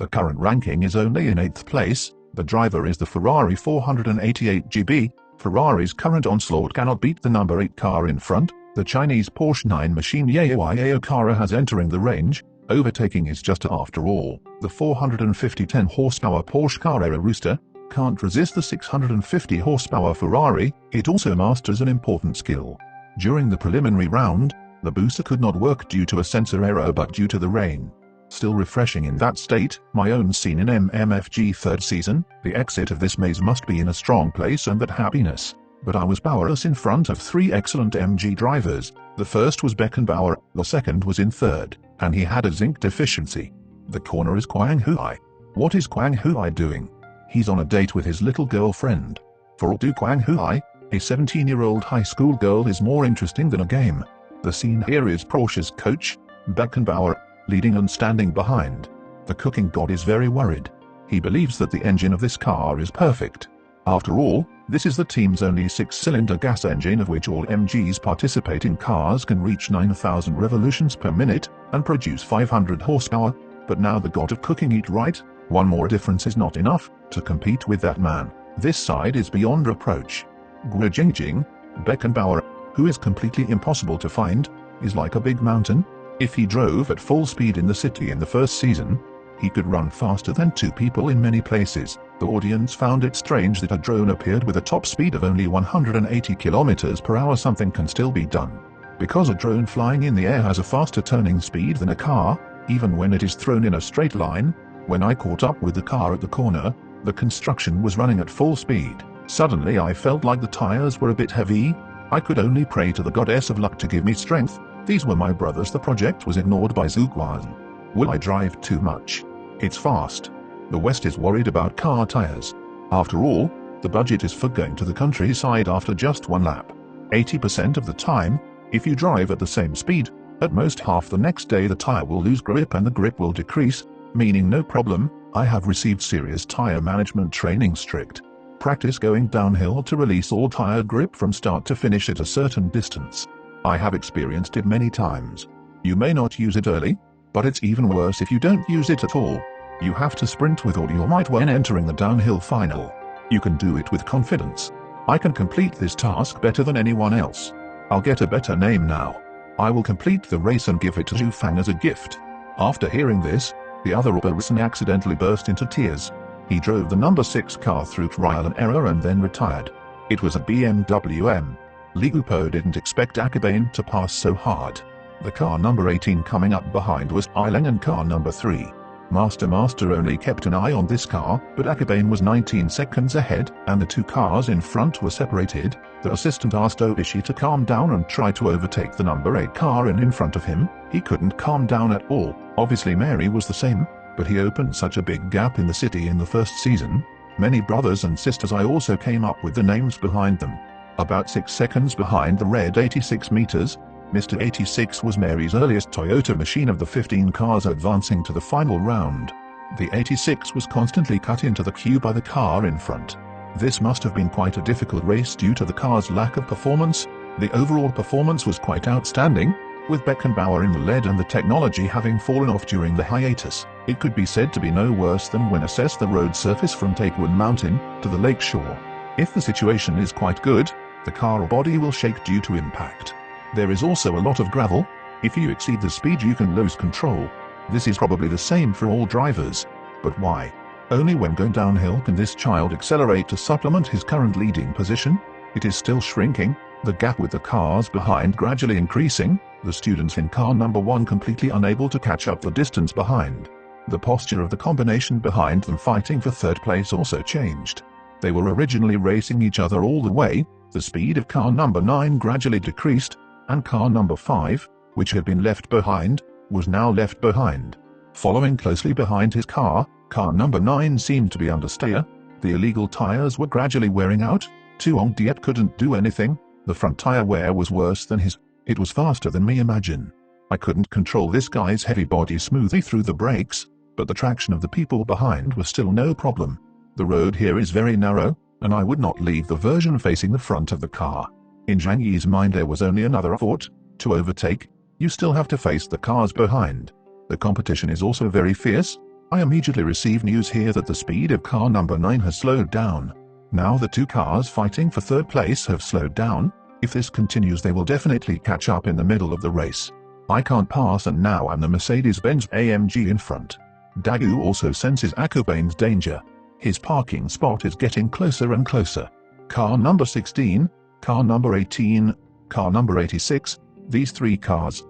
The current ranking is only in 8th place. The driver is the Ferrari 488 GB. Ferrari's current onslaught cannot beat the number 8 car in front. The Chinese Porsche 9 machine Yayoi Okara has entering the range. Overtaking is just after all. The 450 10 horsepower Porsche Carrera Rooster can't resist the 650 horsepower Ferrari. It also masters an important skill. During the preliminary round, the booster could not work due to a sensor error but due to the rain. Still refreshing in that state, my own scene in MMFG 3rd season, the exit of this maze must be in a strong place and that happiness. But I was powerless in front of 3 excellent MG drivers. The first was Beckenbauer, the second was in 3rd, and he had a zinc deficiency. The corner is Quang Huai. What is Quang Huai doing? He's on a date with his little girlfriend. For all to Quang Huai, a 17-year-old high school girl is more interesting than a game. The scene here is Porsche's coach, Beckenbauer, leading and standing behind. The cooking god is very worried. He believes that the engine of this car is perfect. After all, this is the team's only 6-cylinder gas engine, of which all MG's participating cars can reach 9,000 revolutions per minute and produce 500 horsepower. But now the god of cooking eat right, one more difference is not enough to compete with that man. This side is beyond reproach. Guo Jingjing, Beckenbauer, who is completely impossible to find, is like a big mountain. If he drove at full speed in the city in the first season, he could run faster than 2 people in many places. The audience found it strange that a drone appeared with a top speed of only 180 km per hour. Something can still be done. Because a drone flying in the air has a faster turning speed than a car, even when it is thrown in a straight line. When I caught up with the car at the corner, the construction was running at full speed. Suddenly I felt like the tires were a bit heavy. I could only pray to the goddess of luck to give me strength. These were my brothers. The project was ignored by Zuguan. Will I drive too much? It's fast. The West is worried about car tires. After all, the budget is for going to the countryside after just 1 lap. 80% of the time, if you drive at the same speed, at most half the next day the tire will lose grip and the grip will decrease, meaning no problem. I have received serious tire management training. Strict practice going downhill to release all tire grip from start to finish at a certain distance. I have experienced it many times. You may not use it early, but it's even worse if you don't use it at all. You have to sprint with all your might when entering the downhill final. You can do it with confidence. I can complete this task better than anyone else. I'll get a better name now. I will complete the race and give it to Zhu Fang as a gift. After hearing this, the other person accidentally burst into tears. He drove the number 6 car through trial and error and then retired. It was a BMW M. Li Gupo didn't expect Akabane to pass so hard. The car number 18 coming up behind was Ileng and car number 3. Master only kept an eye on this car, but Akabane was 19 seconds ahead, and the 2 cars in front were separated. The assistant asked Oishi to calm down and try to overtake the number 8 car in front of him. He couldn't calm down at all. Obviously Mary was the same, but he opened such a big gap in the city in the first season. Many brothers and sisters. I also came up with the names behind them. About 6 seconds behind the red 86 meters, Mr. 86 was Mary's earliest Toyota machine of the 15 cars advancing to the final round. The 86 was constantly cut into the queue by the car in front. This must have been quite a difficult race due to the car's lack of performance. The overall performance was quite outstanding, with Beckenbauer in the lead and the technology having fallen off during the hiatus. It could be said to be no worse than when assessed the road surface from Tapewood Mountain to the lake shore. If the situation is quite good, the car or body will shake due to impact. There is also a lot of gravel. If you exceed the speed you can lose control. This is probably the same for all drivers. But why? Only when going downhill can this child accelerate to supplement his current leading position. It is still shrinking, the gap with the cars behind gradually increasing, the students in car number 1 completely unable to catch up the distance behind. The posture of the combination behind them fighting for 3rd place also changed. They were originally racing each other all the way. The speed of car number 9 gradually decreased, and car number 5, which had been left behind, was now left behind. Following closely behind his car number 9 seemed to be understeer. The illegal tires were gradually wearing out. Tuong Diet couldn't do anything. The front tire wear was worse than his. It was faster than me imagine. I couldn't control this guy's heavy body smoothly through the brakes, but the traction of the people behind was still no problem. The road here is very narrow, and I would not leave the version facing the front of the car. In Zhang Yi's mind there was only another effort. To overtake, you still have to face the cars behind. The competition is also very fierce. I immediately receive news here that the speed of car number 9 has slowed down. Now the two cars fighting for third place have slowed down. If this continues, they will definitely catch up in the middle of the race. I can't pass, and now I'm the Mercedes-Benz AMG in front. Dagu also senses Akubane's danger. His parking spot is getting closer and closer. Car number 16, car number 18, car number 86, these three cars,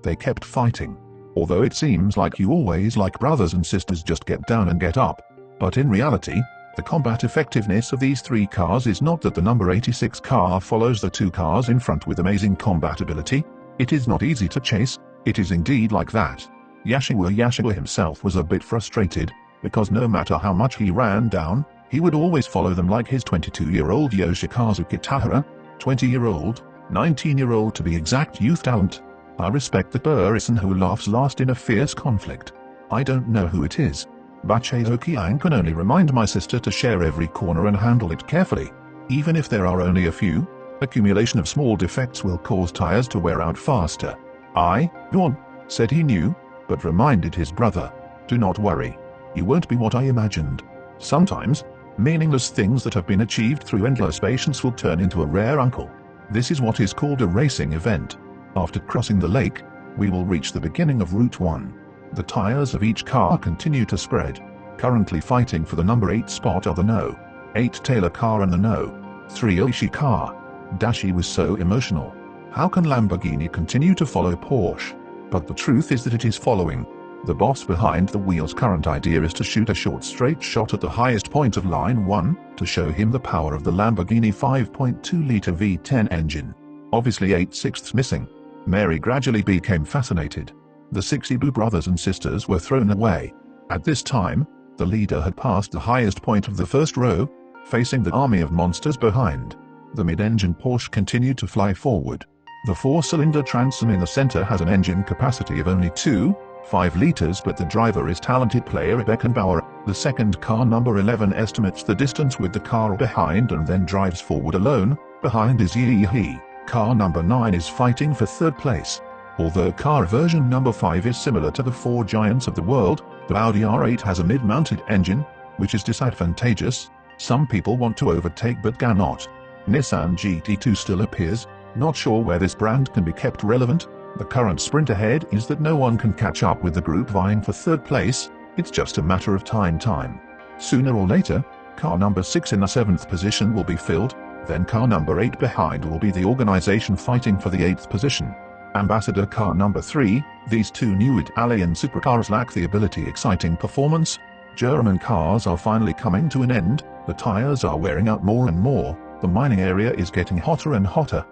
they kept fighting. Although it seems like you always like brothers and sisters just get down and get up. But in reality, the combat effectiveness of these three cars is not that the number 86 car follows the two cars in front with amazing combat ability. It is not easy to chase, it is indeed like that. Yashiwa himself was a bit frustrated, because no matter how much he ran down, he would always follow them like his 22-year-old Yoshikazu Kitahara, 20-year-old, 19-year-old to be exact youth talent. I respect the person who laughs last in a fierce conflict. I don't know who it is. Bacheokiang can only remind my sister to share every corner and handle it carefully. Even if there are only a few, accumulation of small defects will cause tires to wear out faster. Yawn, said he knew, but reminded his brother, do not worry. You won't be what I imagined. Sometimes, meaningless things that have been achieved through endless patience will turn into a rare uncle. This is what is called a racing event. After crossing the lake, we will reach the beginning of Route 1. The tires of each car continue to spread. Currently fighting for the number 8 spot are the No. 8 Taylor car and the No. 3 Oishi car. Dashi was so emotional. How can Lamborghini continue to follow Porsche? But the truth is that it is following. The boss behind the wheel's current idea is to shoot a short straight shot at the highest point of line 1, to show him the power of the Lamborghini 5.2-liter V10 engine. Obviously 8/6 missing. Mary gradually became fascinated. The 6 Ibu brothers and sisters were thrown away. At this time, the leader had passed the highest point of the first row, facing the army of monsters behind. The mid-engine Porsche continued to fly forward. The 4-cylinder transom in the center has an engine capacity of only 2.5 liters, but the driver is talented player Beckenbauer. The second car number 11 estimates the distance with the car behind and then drives forward alone. Behind is Yi. Car number 9 is fighting for third place. Although car version number 5 is similar to the 4 giants of the world, the Audi R8 has a mid-mounted engine, which is disadvantageous. Some people want to overtake but cannot. Nissan GT2 still appears, not sure where this brand can be kept relevant. The current sprint ahead is that no one can catch up with the group vying for third place, it's just a matter of time. Sooner or later, car number 6 in the 7th position will be filled, then car number 8 behind will be the organization fighting for the 8th position. Ambassador car number 3, these two new Italian supercars lack the ability exciting performance. German cars are finally coming to an end, the tires are wearing out more and more, the mining area is getting hotter and hotter.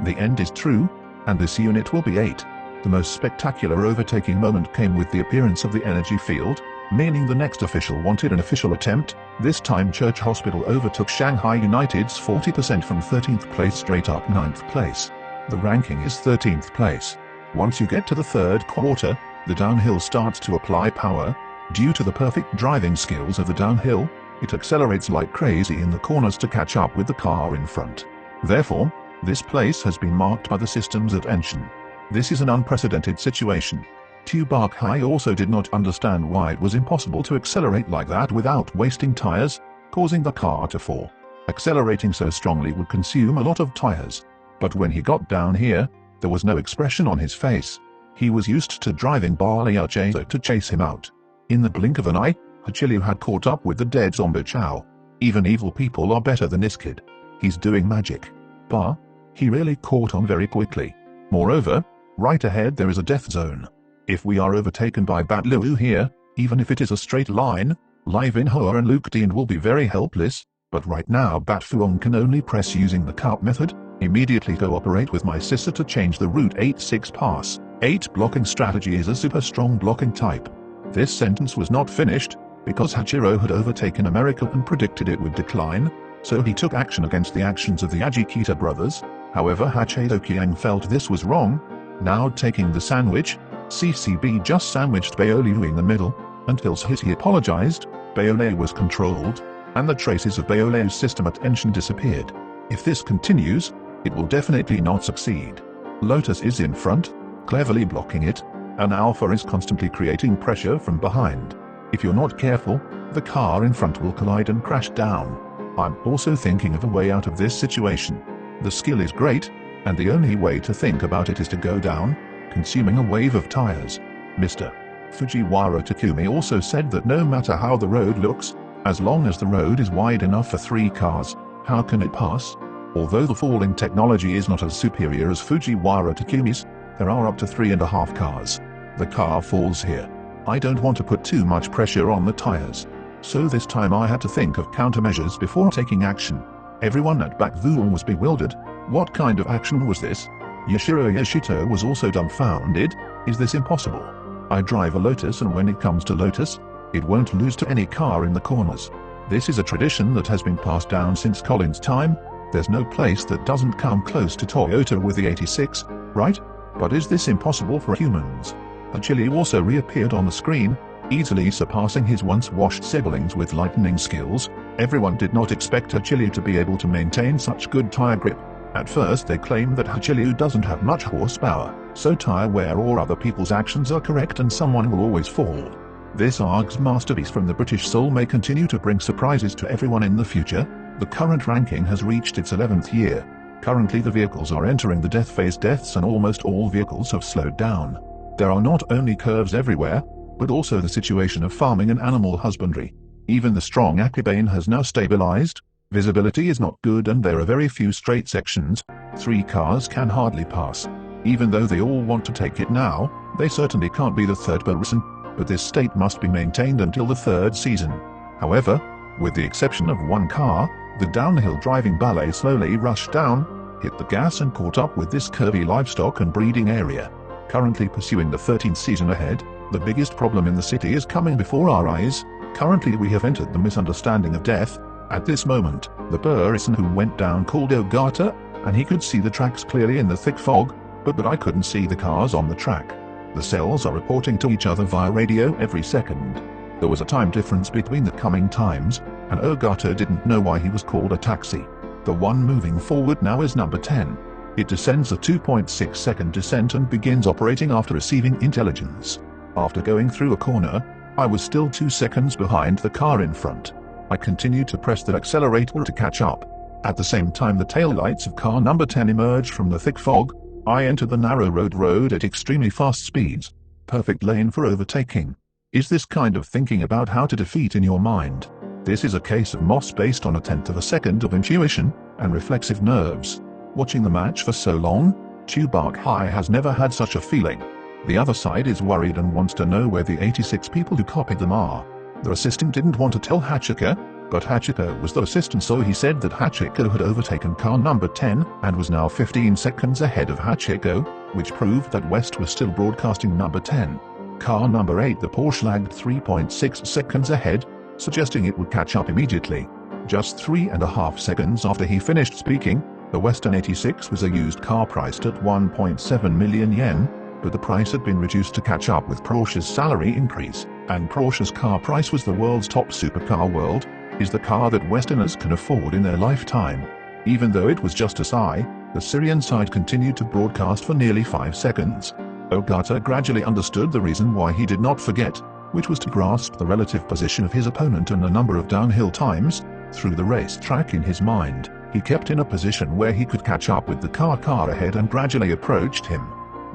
The end is true, and this unit will be 8. The most spectacular overtaking moment came with the appearance of the energy field, meaning the next official wanted an official attempt. This time Church Hospital overtook Shanghai United's 40% from 13th place straight up 9th place. The ranking is 13th place. Once you get to the third quarter, the downhill starts to apply power. Due to the perfect driving skills of the downhill, it accelerates like crazy in the corners to catch up with the car in front. Therefore, this place has been marked by the system's attention. This is an unprecedented situation. Tubakhai also did not understand why it was impossible to accelerate like that without wasting tires, causing the car to fall. Accelerating so strongly would consume a lot of tires. But when he got down here, there was no expression on his face. He was used to driving Barley Hachizo to chase him out. In the blink of an eye, Hachilu had caught up with the dead zombie Chow. Even evil people are better than this kid. He's doing magic. Bah! He really caught on very quickly. Moreover, right ahead there is a death zone. If we are overtaken by Bat Liu here, even if it is a straight line, Live In Hoa and Luke Dean will be very helpless, but right now Bat Fuong can only press using the cup method. Immediately cooperate with my sister to change the Route 8-6 pass. 8 blocking strategy is a super strong blocking type. This sentence was not finished, because Hachiro had overtaken America and predicted it would decline, so he took action against the actions of the Ajikita brothers. However, Hachido Kiang felt this was wrong. Now taking the sandwich, CCB just sandwiched Baoliu in the middle, until he apologized. Baoliu was controlled, and the traces of Baoliu's system attention disappeared. If this continues, It will definitely not succeed. Lotus is in front, cleverly blocking it, and Alpha is constantly creating pressure from behind. If you're not careful, the car in front will collide and crash down. I'm also thinking of a way out of this situation. The skill is great, and the only way to think about it is to go down, consuming a wave of tires. Mr. Fujiwara Takumi also said that no matter how the road looks, as long as the road is wide enough for 3 cars, how can it pass? Although the falling technology is not as superior as Fujiwara Takumi's, there are up to 3.5 cars. The car falls here. I don't want to put too much pressure on the tires. So this time I had to think of countermeasures before taking action. Everyone at Backvool was bewildered. What kind of action was this? Yoshiro Yoshito was also dumbfounded. Is this impossible? I drive a Lotus, and when it comes to Lotus, it won't lose to any car in the corners. This is a tradition that has been passed down since Colin's time. There's no place that doesn't come close to Toyota with the 86, right? But is this impossible for humans? Achille also reappeared on the screen, easily surpassing his once-washed siblings with lightning skills. Everyone did not expect Achille to be able to maintain such good tire grip. At first they claimed that Achille doesn't have much horsepower, so tire wear or other people's actions are correct and someone will always fall. This ARG's masterpiece from the British Soul may continue to bring surprises to everyone in the future. The current ranking has reached its 11th year. Currently the vehicles are entering the death phase. Deaths and almost all vehicles have slowed down. There are not only curves everywhere, but also the situation of farming and animal husbandry. Even the strong Akibane has now stabilized. Visibility is not good and there are very few straight sections. 3 cars can hardly pass. Even though they all want to take it now, they certainly can't be the third person, but this state must be maintained until the 3rd season. However, with the exception of 1 car, the downhill driving ballet slowly rushed down, hit the gas and caught up with this curvy livestock and breeding area. Currently pursuing the 13th season ahead, the biggest problem in the city is coming before our eyes. Currently we have entered the misunderstanding of death. At this moment, the person who went down called Ogata, and he could see the tracks clearly in the thick fog, but I couldn't see the cars on the track. The cells are reporting to each other via radio every second. There was a time difference between the coming times, and Ogata didn't know why he was called a taxi. The one moving forward now is number 10. It descends a 2.6-second descent and begins operating after receiving intelligence. After going through a corner, I was still 2 seconds behind the car in front. I continued to press the accelerator to catch up. At the same time the taillights of car number 10 emerged from the thick fog. I entered the narrow road at extremely fast speeds. Perfect lane for overtaking. Is this kind of thinking about how to defeat in your mind? This is a case of Moss based on 1/10 of a second of intuition and reflexive nerves. Watching the match for so long, Chubak High has never had such a feeling. The other side is worried and wants to know where the 86 people who copied them are. The assistant didn't want to tell Hachiko, but Hachiko was the assistant, so he said that Hachiko had overtaken car number 10 and was now 15 seconds ahead of Hachiko, which proved that West was still broadcasting number 10. Car number 8, the Porsche, lagged 3.6 seconds ahead, suggesting it would catch up immediately. Just 3.5 seconds after he finished speaking, the Western 86 was a used car priced at 1.7 million yen, but the price had been reduced to catch up with Porsche's salary increase, and Porsche's car price was the world's top supercar. World is the car that Westerners can afford in their lifetime. Even though it was just a sigh, the Syrian side continued to broadcast for nearly 5 seconds. Ogata gradually understood the reason why he did not forget, which was to grasp the relative position of his opponent and a number of downhill times. Through the racetrack in his mind, he kept in a position where he could catch up with the car ahead and gradually approached him.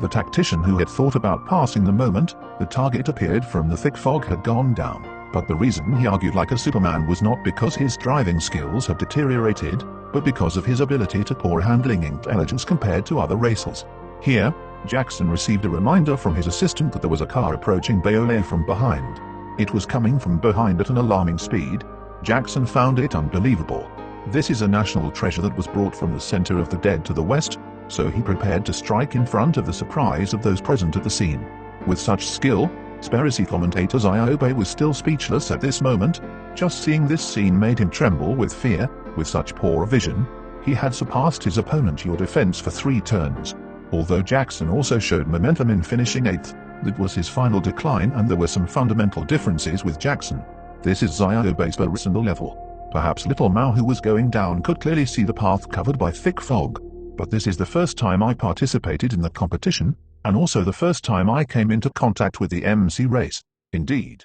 The tactician who had thought about passing the moment the target appeared from the thick fog had gone down, but the reason he argued like a Superman was not because his driving skills had deteriorated, but because of his ability to poor handling intelligence compared to other racers. Here, Jackson received a reminder from his assistant that there was a car approaching Bayole from behind. It was coming from behind at an alarming speed. Jackson found it unbelievable. This is a national treasure that was brought from the center of the dead to the west, so he prepared to strike in front of the surprise of those present at the scene. With such skill, Speracy commentators Iobe was still speechless at this moment. Just seeing this scene made him tremble with fear. With such poor vision, he had surpassed his opponent your defense for 3 turns. Although Jackson also showed momentum in finishing 8th, that was his final decline and there were some fundamental differences with Jackson. This is Iobe's personal level. Perhaps Little Mao, who was going down, could clearly see the path covered by thick fog. but this is the first time I participated in the competition, and also the first time I came into contact with the MC race. Indeed,